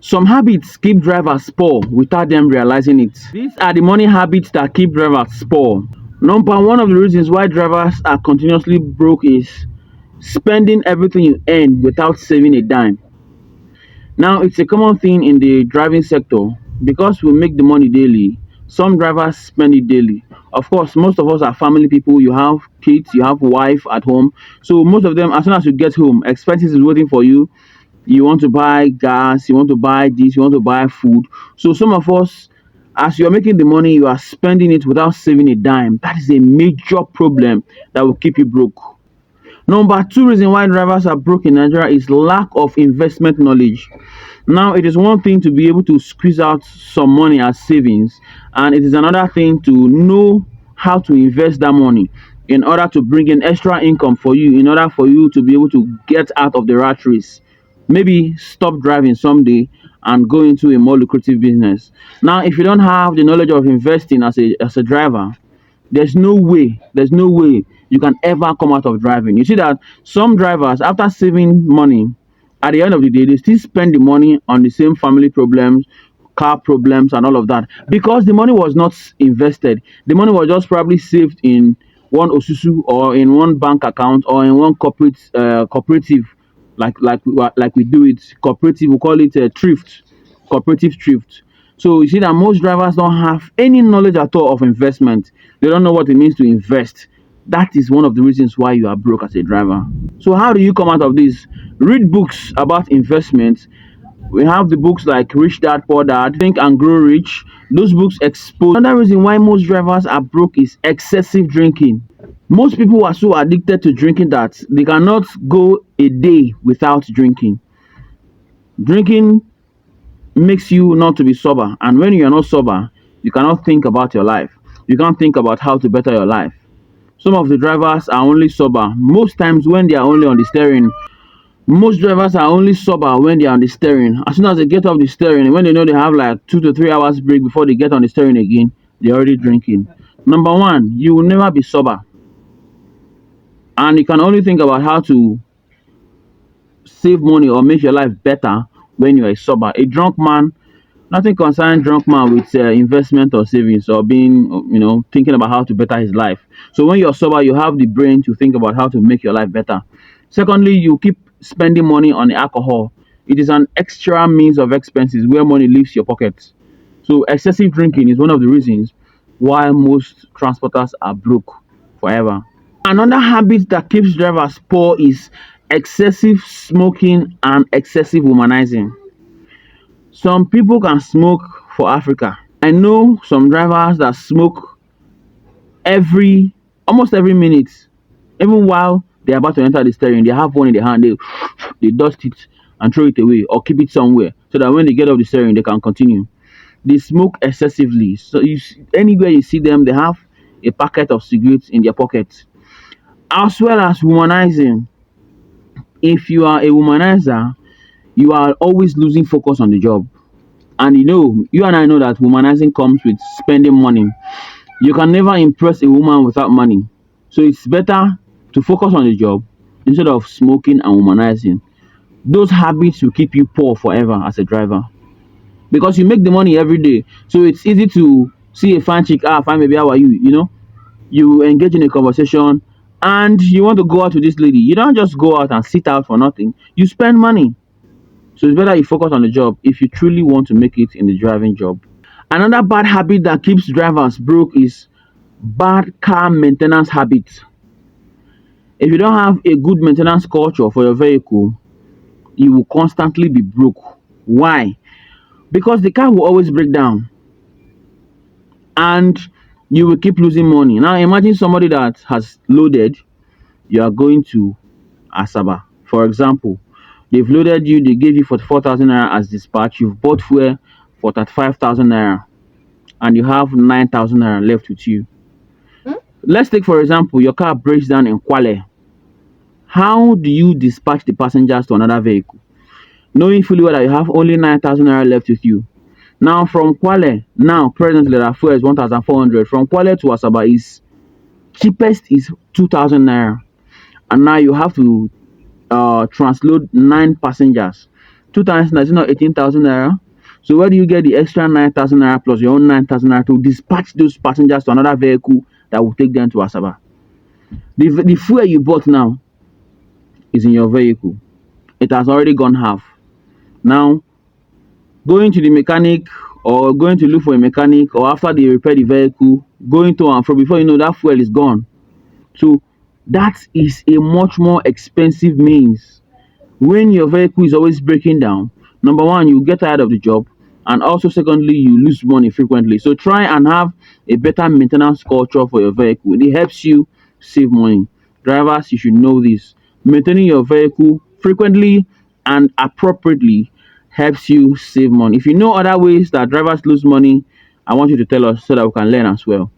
Some habits keep drivers poor without them realizing it. These are the money habits that keep drivers poor. Number one of the reasons why drivers are continuously broke is spending everything you earn without saving a dime. Now, it's a common thing in the driving sector because we make the money daily. Some drivers spend it daily. Of course, most of us are family people. You have kids, you have wife at home. So most of them, as soon as you get home, expenses is waiting for you. You want to buy gas, you want to buy this, you want to buy food. So some of us, as you're making the money, you are spending it without saving a dime. That is a major problem that will keep you broke. Number two reason why drivers are broke in Nigeria is lack of investment knowledge. Now, it is one thing to be able to squeeze out some money as savings, and it is another thing to know how to invest that money in order to bring in extra income for you, in order for you to be able to get out of the rat race. Maybe stop driving someday and go into a more lucrative business. Now, if you don't have the knowledge of investing as a driver, there's no way you can ever come out of driving. You see that some drivers, after saving money, at the end of the day, they still spend the money on the same family problems, car problems, and all of that because the money was not invested. The money was just probably saved in one osusu or in one bank account or in one cooperative, like we do it cooperative. We call it a thrift, cooperative thrift. So you see that most drivers don't have any knowledge at all of investment. They don't know what it means to invest. That is one of the reasons why you are broke as a driver. So how do you come out of this? Read books about investment. We have the books like Rich Dad Poor Dad, Think and Grow Rich. Those books expose. Another reason why most drivers are broke is excessive drinking. Most people are so addicted to drinking that they cannot go a day without drinking. Drinking makes you not to be sober, and when you are not sober, you cannot think about your life. You can't think about how to better your life. Some of the drivers are only sober most times when they are only on the steering. Most drivers are only sober when they are on the steering. As soon as they get off the steering, when they know they have like 2 to 3 hours break before they get on the steering again, they're already drinking. Number one, you will never be sober, and you can only think about how to save money or make your life better when you are sober. A drunk man, nothing concerns drunk man with investment or savings or being, thinking about how to better his life. So when you're sober, you have the brain to think about how to make your life better. Secondly, you keep spending money on alcohol. It is an extra means of expenses where money leaves your pocket. So excessive drinking is one of the reasons why most transporters are broke forever. Another habit that keeps drivers poor is excessive smoking and excessive womanizing. Some people can smoke for Africa. I know some drivers that smoke every almost every minute. Even while they're about to enter the steering, they have one in their hand, they dust it and throw it away or keep it somewhere so that when they get off the steering they can continue. They smoke excessively. So anywhere you see them, they have a packet of cigarettes in their pocket. As well as womanizing. If you are a womanizer, you are always losing focus on the job. And you and I know that womanizing comes with spending money. You can never impress a woman without money. So it's better to focus on the job instead of smoking and womanizing. Those habits will keep you poor forever as a driver because you make the money every day. So it's easy to see a fine chick, fine baby, how are you? You engage in a conversation and you want to go out with this lady. You don't just go out and sit out for nothing. You spend money. So it's better you focus on the job if you truly want to make it in the driving job. Another bad habit that keeps drivers broke is bad car maintenance habits. If you don't have a good maintenance culture for your vehicle, you will constantly be broke. Why? Because the car will always break down and you will keep losing money. Now imagine somebody that has loaded, you are going to Asaba. For example, they've loaded you, they gave you 44,000 naira as dispatch, you've bought fuel for 35,000 naira, and you have 9,000 naira left with you. Let's take, for example, your car breaks down in Kwale. How do you dispatch the passengers to another vehicle, knowing fully well that you have only 9,000 naira left with you? Now, from Kwale, now presently, the fuel is 1,400. From Kwale to Asaba is cheapest is 2,000 naira, and now you have to transload 9 passengers 2 times 9 is not 18,000 naira. So where do you get the extra 9,000 naira plus your own 9,000 naira to dispatch those passengers to another vehicle that will take them to Asaba? The fuel you bought now is in your vehicle. It has already gone half. Now, going to the mechanic or going to look for a mechanic, or after they repair the vehicle, going to and fro, before you know, that fuel is gone. So that is a much more expensive means. When your vehicle is always breaking down, number one, you get tired of the job, and also secondly, you lose money frequently. So try and have a better maintenance culture for your vehicle. It helps you save money. Drivers, you should know this. Maintaining your vehicle frequently and appropriately helps you save money. If you know other ways that drivers lose money, I want you to tell us so that we can learn as well.